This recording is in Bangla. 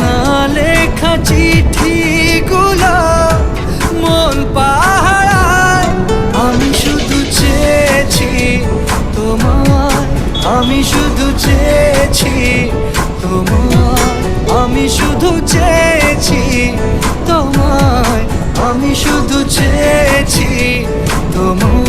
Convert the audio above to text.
না লেখা চিঠিগুলো মন পাহারায়। আমি শুধু চেয়েছি তোমায়, আমি শুধু চেয়েছি তোমায়, আমি শুধু চেয়েছি তোমায়, আমি শুধু চেয়েছি তোমায়।